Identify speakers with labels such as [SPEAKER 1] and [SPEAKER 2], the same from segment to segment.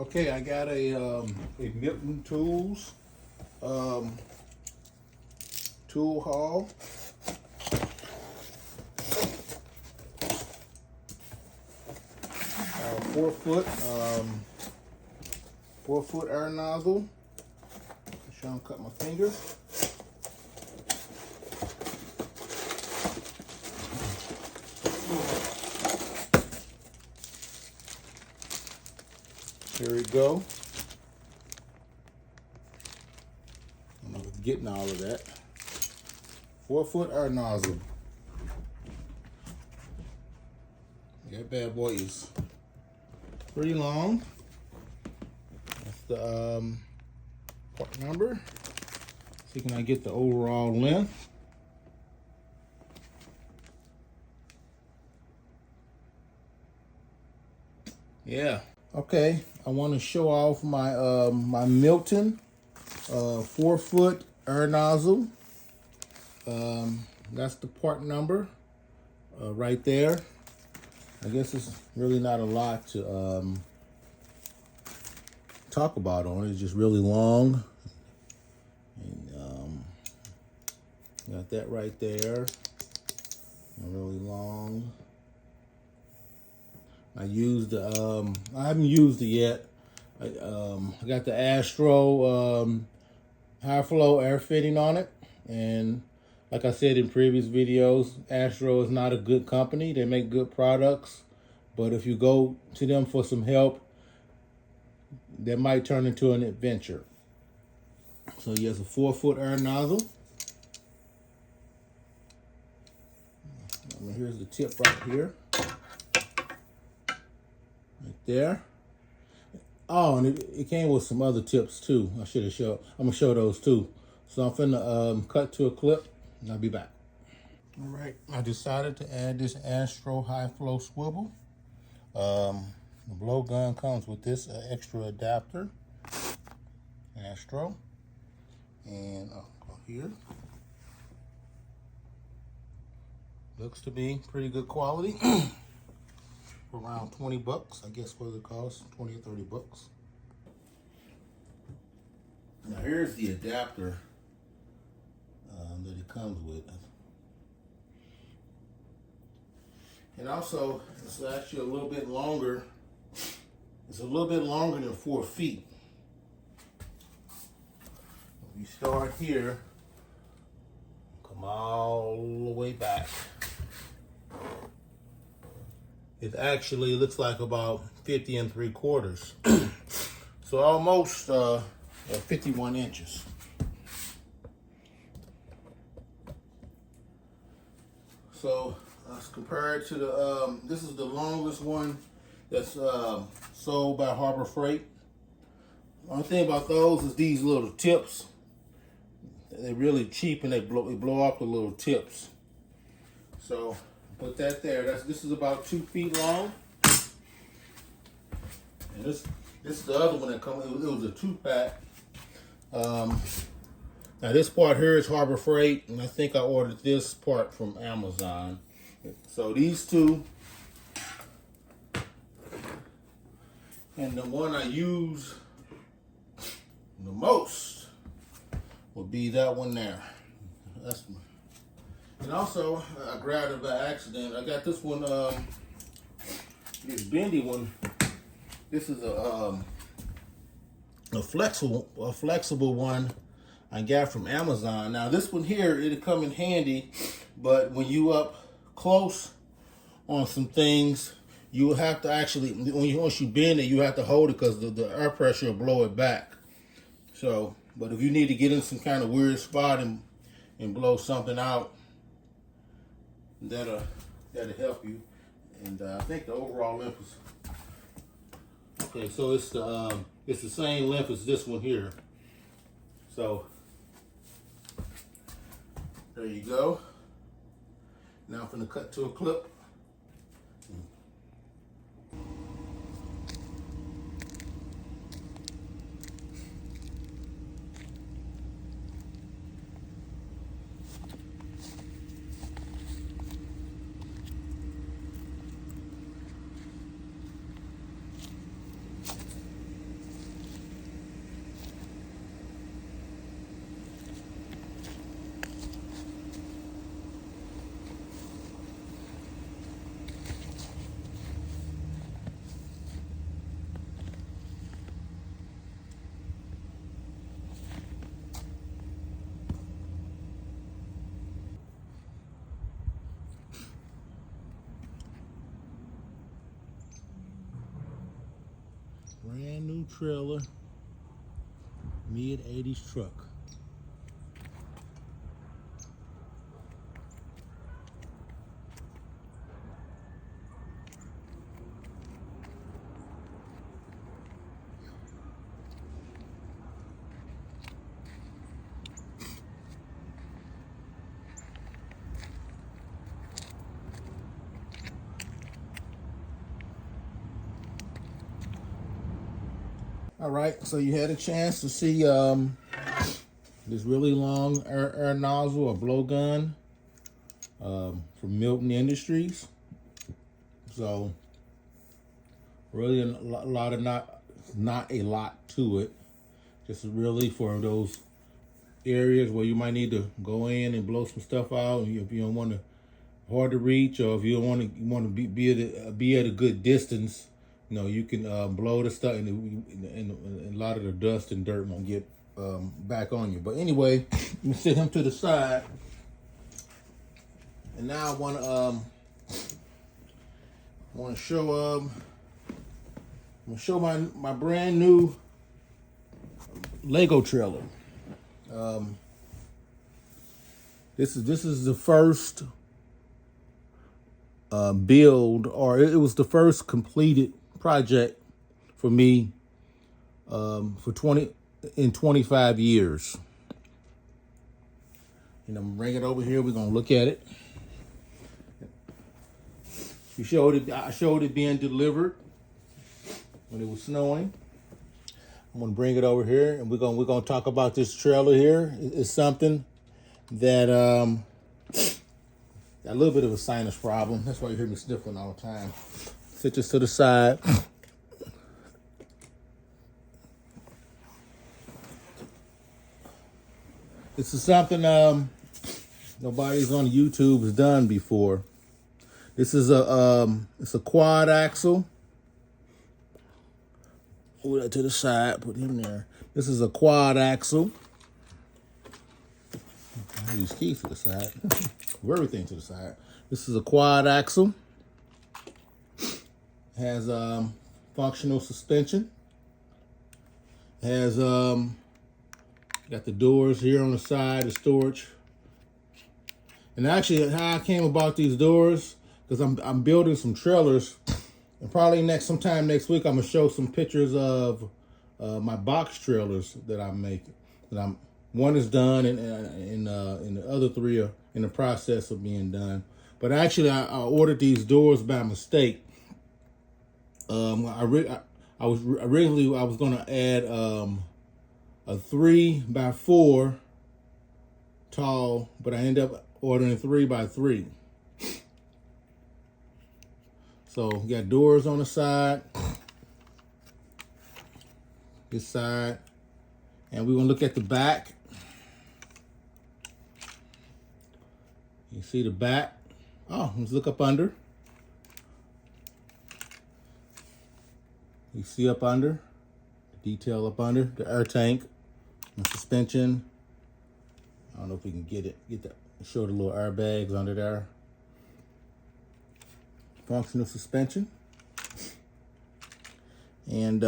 [SPEAKER 1] Okay, I got a Milton Tools tool haul. 4 foot, 4 foot air nozzle. Just trying to cut my finger. Here we go. I'm getting all of that. 4 foot air nozzle. That bad boy is pretty long. That's the part number. See, can I get the overall length? Yeah. Okay, I want to show off my my Milton 4 foot air nozzle. That's the part number right there. I guess it's really not a lot to talk about on it. It's just really long. And got that right there. Really long. I used I haven't used it yet. I got the Astro high flow air fitting on it, and like I said in previous videos, Astro is not a good company. They make good products, but if you go to them for some help, that might turn into an adventure. So yes, a 4 foot air nozzle. Here's the tip right here. Right there. Oh, and it came with some other tips too. I should have showed. I'm gonna show those too. So I'm finna cut to a clip, and I'll be back. All right, I decided to add this Astro high flow swivel. The blowgun comes with this extra adapter, Astro, and I'll go here. Looks to be pretty good quality. For around 20 bucks, I guess what it costs, 20 or 30 bucks. Now here's the adapter that it comes with. And also, it's actually a little bit longer. It's a little bit longer than 4 feet. We start here, come all the way back. It actually looks like about 50 3/4. So almost 51 inches. So as compared to the, this is the longest one that's sold by Harbor Freight. One thing about those is these little tips. They're really cheap and they blow off the little tips. So put that there. This is about 2 feet long. And this is the other one that comes. It was a 2-pack. Now this part here is Harbor Freight, and I think I ordered this part from Amazon. So these two, and the one I use the most would be that one there. That's. And also, I grabbed it by accident. I got this one, this bendy one. This is a flexible one I got from Amazon. Now this one here, it'll come in handy, but when you up close on some things, you will have to actually, once you bend it, you have to hold it because the air pressure will blow it back. So, but if you need to get in some kind of weird spot and blow something out, that'll help you. And I think the overall length is okay. So it's the same length as this one here. So there you go. Now I'm gonna cut to a clip. Brand new trailer, mid-80s truck. All right, so you had a chance to see this really long air nozzle or blowgun from Milton Industries. So really a lot of not a lot to it. Just really for those areas where you might need to go in and blow some stuff out if you don't want to hard to reach, or if you don't want to be at a good distance. You know, you can blow the stuff, and a lot of the dust and dirt won't get back on you. But anyway, let me set him to the side. And now I want to show my brand new Lego trailer. This is the first build, or it was the first completed project for me for 25 years. And I'm gonna bring it over here. We're gonna look at it. I showed it being delivered when it was snowing. I'm gonna bring it over here, and we're gonna talk about this trailer here. It's something that got a little bit of a sinus problem. That's why you hear me sniffling all the time. Sit this to the side. This is something nobody's on YouTube has done before. This is it's a quad axle. Hold that to the side. Put him there. This is a quad axle. I'll use keys to the side. Everything to the side. This is a quad axle. Has functional suspension. Has got the doors here on the side, the storage. And actually, how I came about these doors, because I'm building some trailers, and probably sometime next week I'm gonna show some pictures of my box trailers that I'm making. One is done, and the other three are in the process of being done. But actually, I ordered these doors by mistake. I was going to add a 3x4 tall, but I ended up ordering 3x3. So we got doors on the side, this side, and we're gonna look at the back. You see the back? Oh, let's look up under. You see up under, the detail up under, the air tank, the suspension. I don't know if we can show the little airbags under there. Functional suspension. And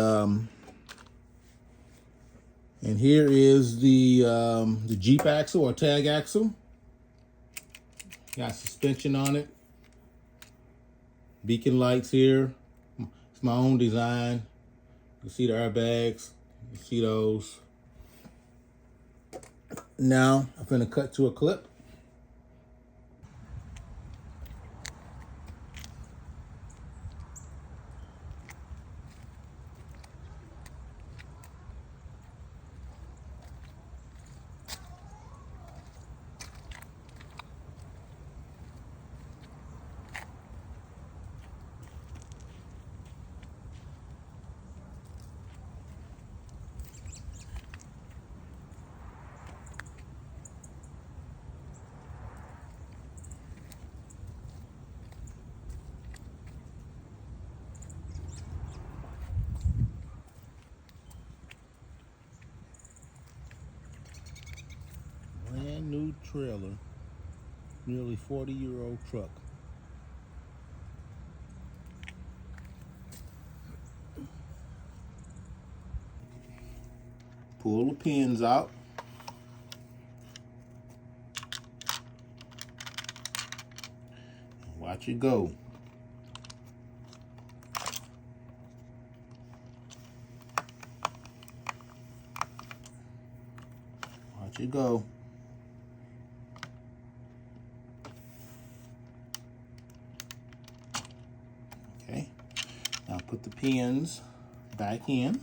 [SPEAKER 1] here is the Jeep axle or tag axle. Got suspension on it. Beacon lights here. It's my own design. You see the airbags. You see those. Now I'm gonna cut to a clip. Brand new trailer, nearly 40-year-old truck. pull the pins out. Watch it go. Watch it go. Okay. Now put the pins back in.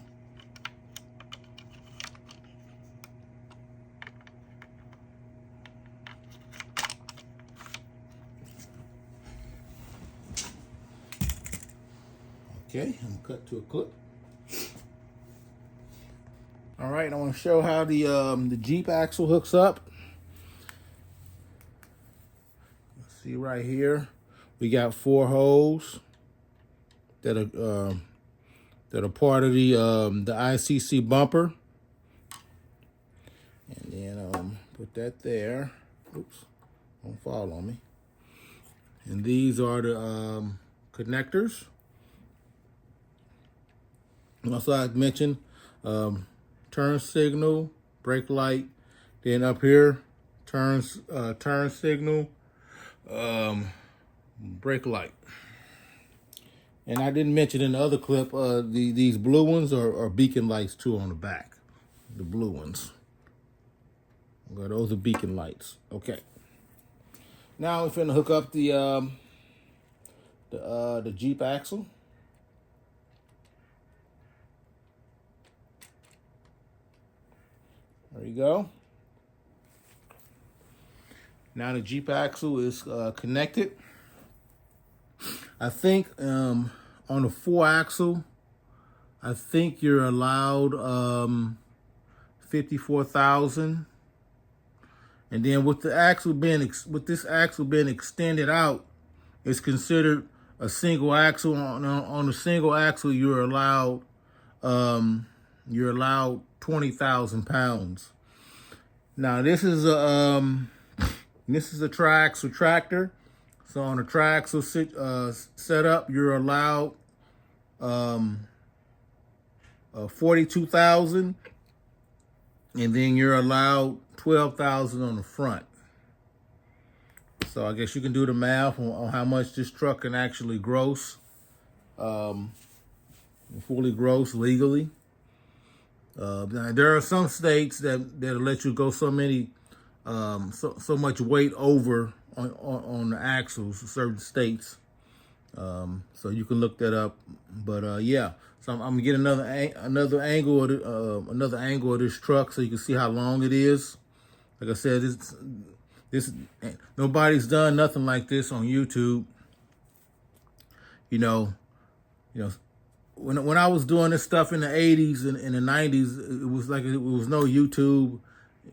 [SPEAKER 1] Okay, I'm gonna cut to a clip. All right, I want to show how the Jeep axle hooks up. See right here, we got 4 holes that are part of the ICC bumper, and then put that there. Oops, don't fall on me. And these are the connectors. And also, I mentioned turn signal, brake light. Then up here, turn signal, brake light. And I didn't mention in the other clip, these blue ones are beacon lights too on the back. The blue ones. Okay, those are beacon lights. Okay. Now we're finna hook up the Jeep axle. There you go. Now the Jeep axle is connected. I think on the 4-axle, I think you're allowed 54,000. And then with the axle being this axle being extended out, it's considered a single axle. On a single axle, you're allowed 20,000 pounds. Now this is a tri-axle tractor. So on a tri-axle setup, you're allowed 42,000, and then you're allowed 12,000 on the front. So I guess you can do the math on how much this truck can actually gross, fully gross legally. Now there are some states that'll let you go so much weight over on the axles, certain states. So you can look that up. But yeah, so I'm gonna get another angle of this truck so you can see how long it is. Like I said, this nobody's done nothing like this on YouTube. You know, when I was doing this stuff in the 80s and in the 90s, it was like it was no YouTube,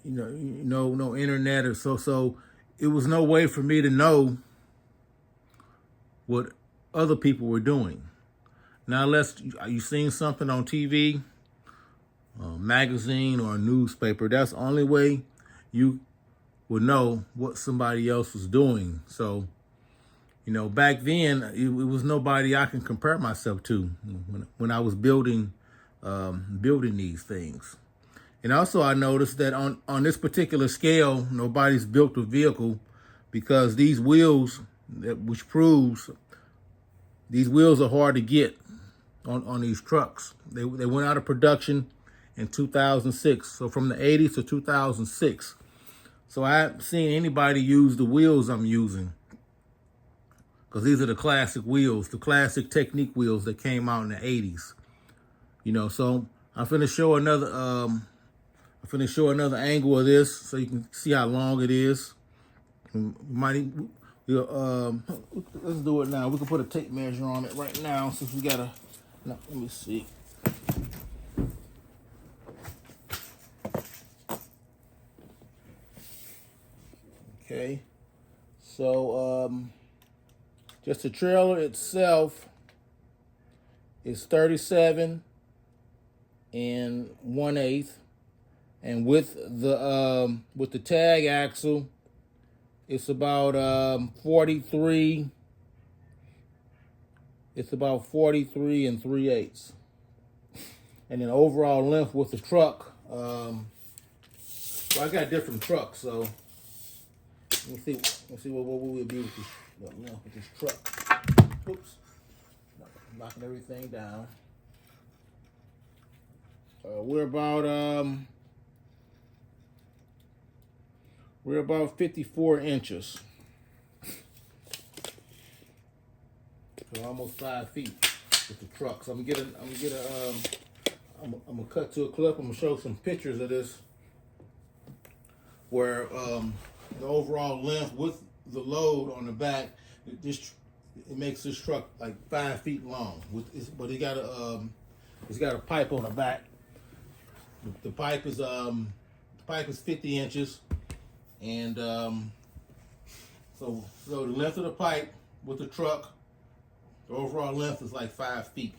[SPEAKER 1] no internet, or so it was no way for me to know what other people were doing. Now, unless you seen something on TV, magazine, or a newspaper, that's the only way you would know what somebody else was doing. So, back then, it was nobody I can compare myself to when I was building these things. And also I noticed that on this particular scale, nobody's built a vehicle, because these wheels, which proves these wheels are hard to get on these trucks. They went out of production in 2006. So from the 80s to 2006. So I haven't seen anybody use the wheels I'm using, because these are the classic wheels, the classic Technique wheels that came out in the 80s. So I'm finna show another angle of this so you can see how long it is. Let's do it now. We can put a tape measure on it right now, since we got let me see. Okay, so just the trailer itself is 37 1/8, and with the tag axle, it's about 43. It's about 43 3/8, and then overall length with the truck So I got different trucks. So let's see what we'll be with this truck. Oops, knocking everything down. We're about 54 inches. So almost 5 feet with the truck. So I'm gonna cut to a clip. I'm gonna show some pictures of this, where the overall length with the load on the back, it makes this truck like 5 feet long. But it's got a pipe on the back. The pipe is 50 inches, and so the length of the pipe with the truck, the overall length is like 5 feet.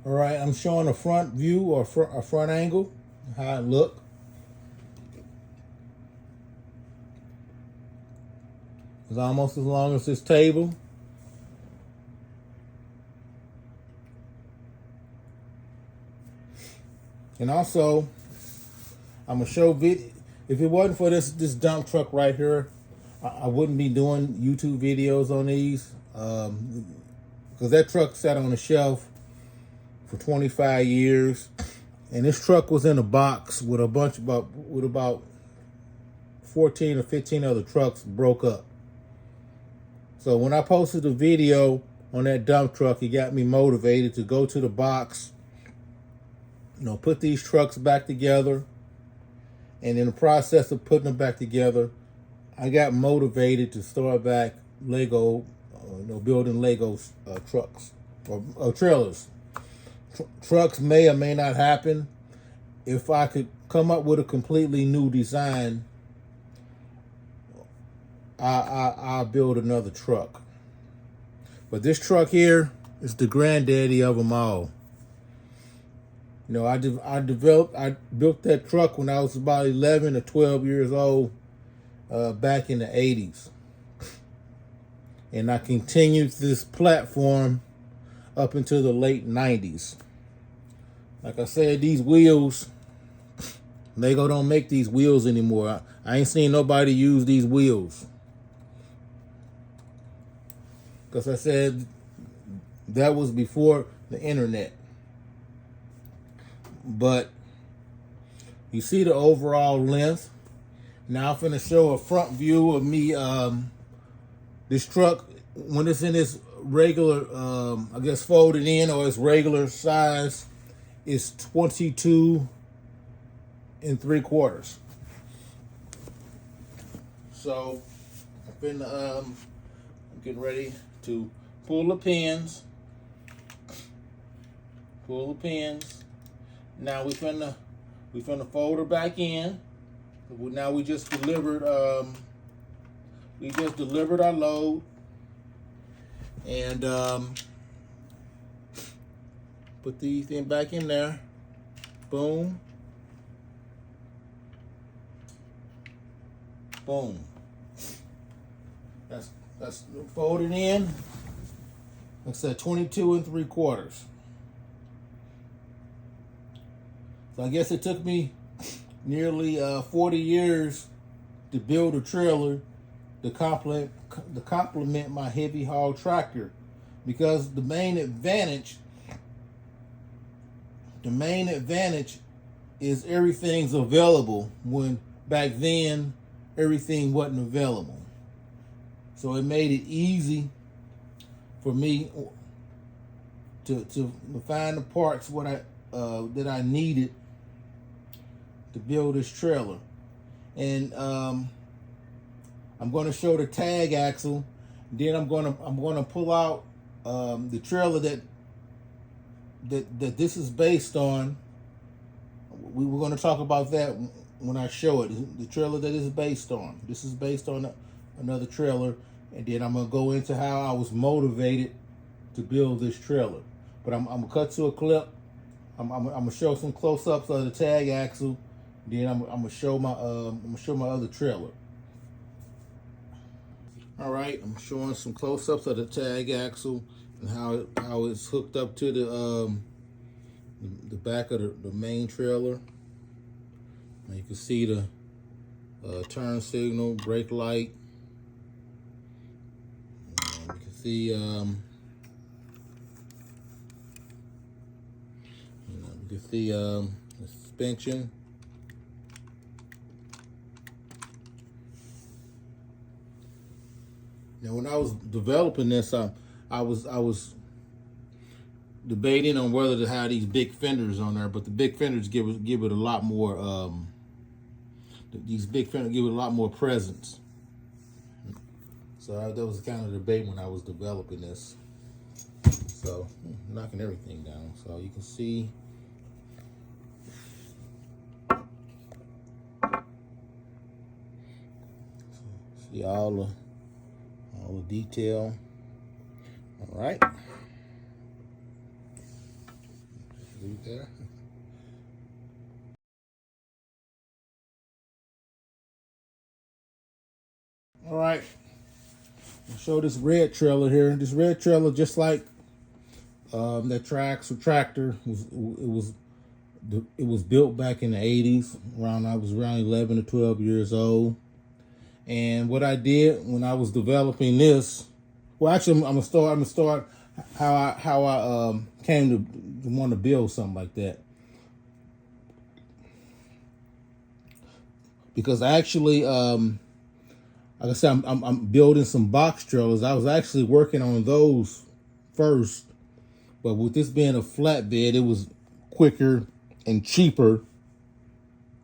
[SPEAKER 1] All right, I'm showing a front view or a front angle, how it look. It's almost as long as this table. And also, I'm gonna show video. If it wasn't for this dump truck right here, I wouldn't be doing YouTube videos on these, because that truck sat on the shelf for 25 years, and this truck was in a box with about 14 or 15 other trucks broke up. So when I posted a video on that dump truck, it got me motivated to go to the box, put these trucks back together. And in the process of putting them back together, I got motivated to start back building Lego trucks or trailers. Trucks may or may not happen. If I could come up with a completely new design, I'll build another truck. But this truck here is the granddaddy of them all. I built that truck when I was about 11 or 12 years old, back in the 80s. And I continued this platform up into the late 90s. Like I said, these wheels, Lego don't make these wheels anymore. I ain't seen nobody use these wheels. Because I said, that was before the internet. But you see the overall length. Now I'm going to show a front view of me. This truck, when it's in its regular, folded in, or its regular size, is 22 3/4. So I'm getting ready to pull the pins. Now we finna fold her back in. Now we just delivered our load, and put these back in there. Boom. Boom. That's folded in. Like I said, 22 3/4. So I guess it took me nearly 40 years to build a trailer to complement my heavy haul tractor, because the main advantage is everything's available, when back then everything wasn't available. So it made it easy for me to find the parts that I needed to build this trailer. And I'm going to show the tag axle. Then I'm going to pull out the trailer that this is based on. We were going to talk about that when I show it. The trailer that is based on. This is based on another trailer, and then I'm going to go into how I was motivated to build this trailer. But I'm going to cut to a clip. I'm going to show some close-ups of the tag axle. Then I'm going to show my other trailer. All right, I'm showing some close-ups of the tag axle and how it's hooked up to the back of the main trailer. Now you can see the turn signal, brake light. And you can see the suspension. Now, when I was developing this, I was debating on whether to have these big fenders on there, but the big fenders give it a lot more. These big fenders give it a lot more presence. So that was kind of the debate when I was developing this. So knocking everything down, so you can see. See all the detail. All right. Leave there. All right. I'll show this red trailer here. This red trailer, just like that tractor, it was built back in the 80s. I was around 11 or 12 years old. And what I did when I was developing this, well, actually, I'm gonna start how I came to want to build something like that. Because actually, like I said, I'm building some box trailers. I was actually working on those first, but with this being a flatbed, it was quicker and cheaper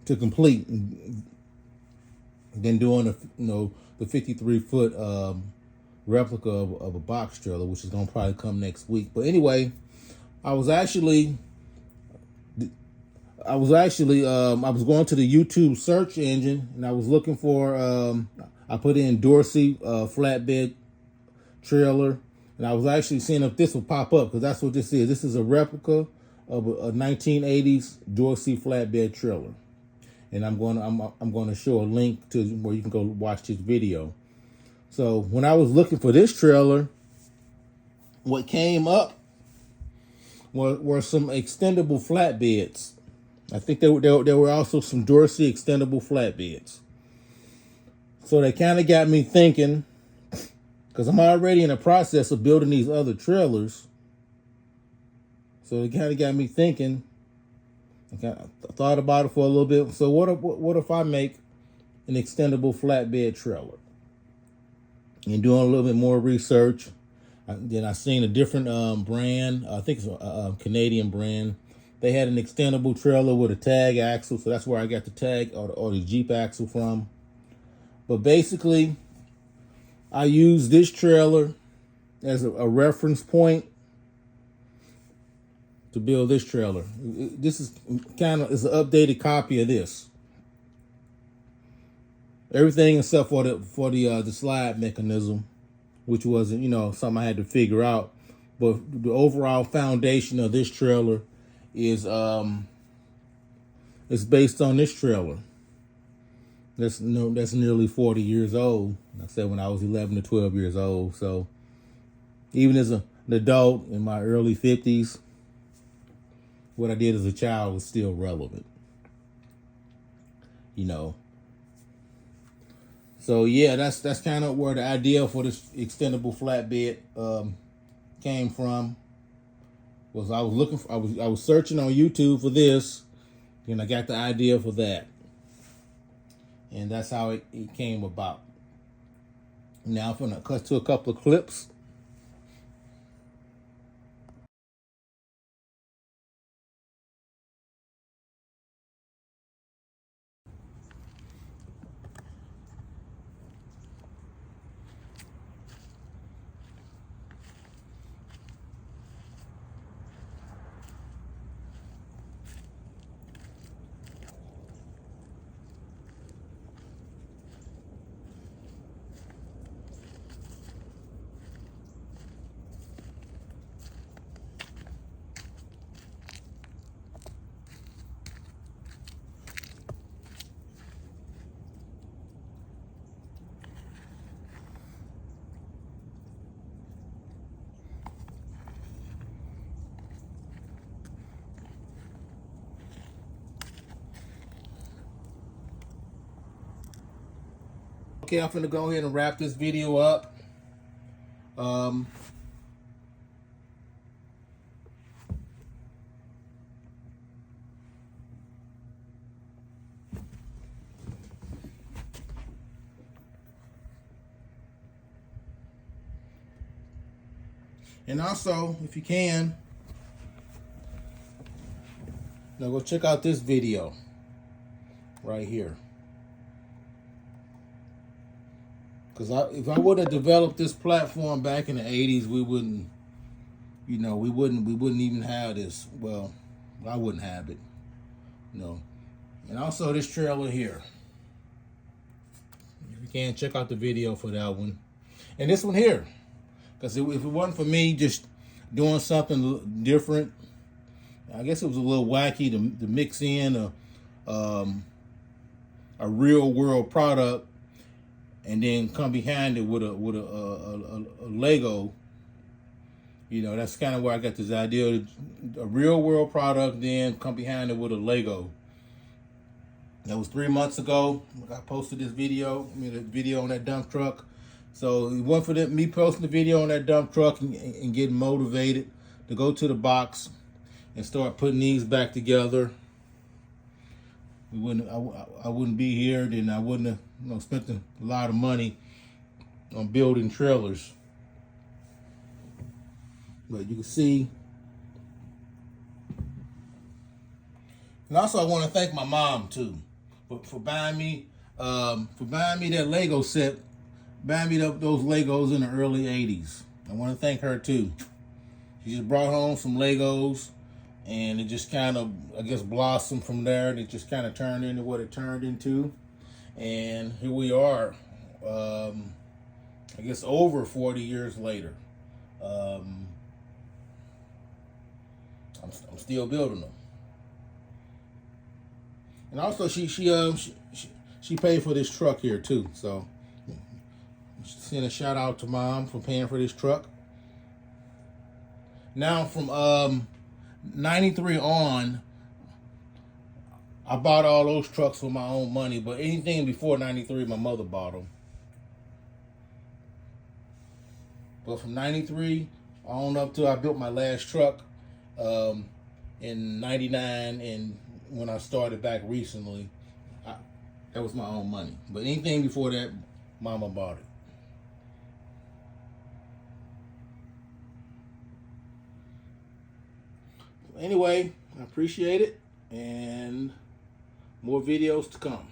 [SPEAKER 1] to complete than doing the 53-foot replica of a box trailer, which is gonna probably come next week. But anyway, I was going to the YouTube search engine, and I was looking for I put in Dorsey flatbed trailer, and I was actually seeing if this would pop up, because that's what this is. This is a replica of a 1980s Dorsey flatbed trailer. And I'm going to show a link to where you can go watch this video. So when I was looking for this trailer, what came up were some extendable flatbeds. I think there were also some Dorsey extendable flatbeds. So they kind of got me thinking, because I'm already in the process of building these other trailers. So they kind of got me thinking. I thought about it for a little bit. So what if I make an extendable flatbed trailer? And doing a little bit more research, then I seen a different brand. I think it's a Canadian brand. They had an extendable trailer with a tag axle, so that's where I got the tag or the Jeep axle from. But basically, I use this trailer as a reference point to build this trailer. This is kind of an updated copy of this. Everything except for the slide mechanism, which wasn't something I had to figure out. But the overall foundation of this trailer is based on this trailer. That's nearly 40 years old. I said when I was 11 to 12 years old. So even as an adult in my early 50s, what I did as a child was still relevant. So yeah, that's kind of where the idea for this extendable flatbed came from. I was searching on YouTube for this, and I got the idea for that, and that's how it came about. Now I'm gonna cut to a couple of clips. Okay, I'm finna go ahead and wrap this video up. And also, if you can, now go check out this video right here. Because if I would have developed this platform back in the 80s, we wouldn't, you know, we wouldn't even have this. Well, I wouldn't have it, you know. And also this trailer here. If you can, check out the video for that one. And this one here. Because if it wasn't for me just doing something different, I guess it was a little wacky to mix in a real world product and then come behind it with a Lego. You know, that's kind of where I got this idea. A real world product, then come behind it with a Lego. That was 3 months ago. I posted this video. I mean, the video on that dump truck. So it wasn't for me posting the video on that dump truck and getting motivated to go to the box and start putting these back together. I wouldn't be here. Then I wouldn't have, you know, spent a lot of money on building trailers. But you can see. And also, I want to thank my mom too for buying me that Lego set. Buying me those Legos in the early 80s. I want to thank her too. She just brought home some Legos and it just kind of, I guess, blossomed from there. And it just kind of turned into what it turned into. And here we are, I guess over 40 years later. I'm still building them. And also she paid for this truck here too, so send a shout out to Mom for paying for this truck. Now from 93 on, I bought all those trucks for my own money, but anything before 93, my mother bought them. But from 93 on up to I built my last truck in 99, and when I started back recently, that was my own money. But anything before that, Mama bought it. Anyway, I appreciate it, and more videos to come.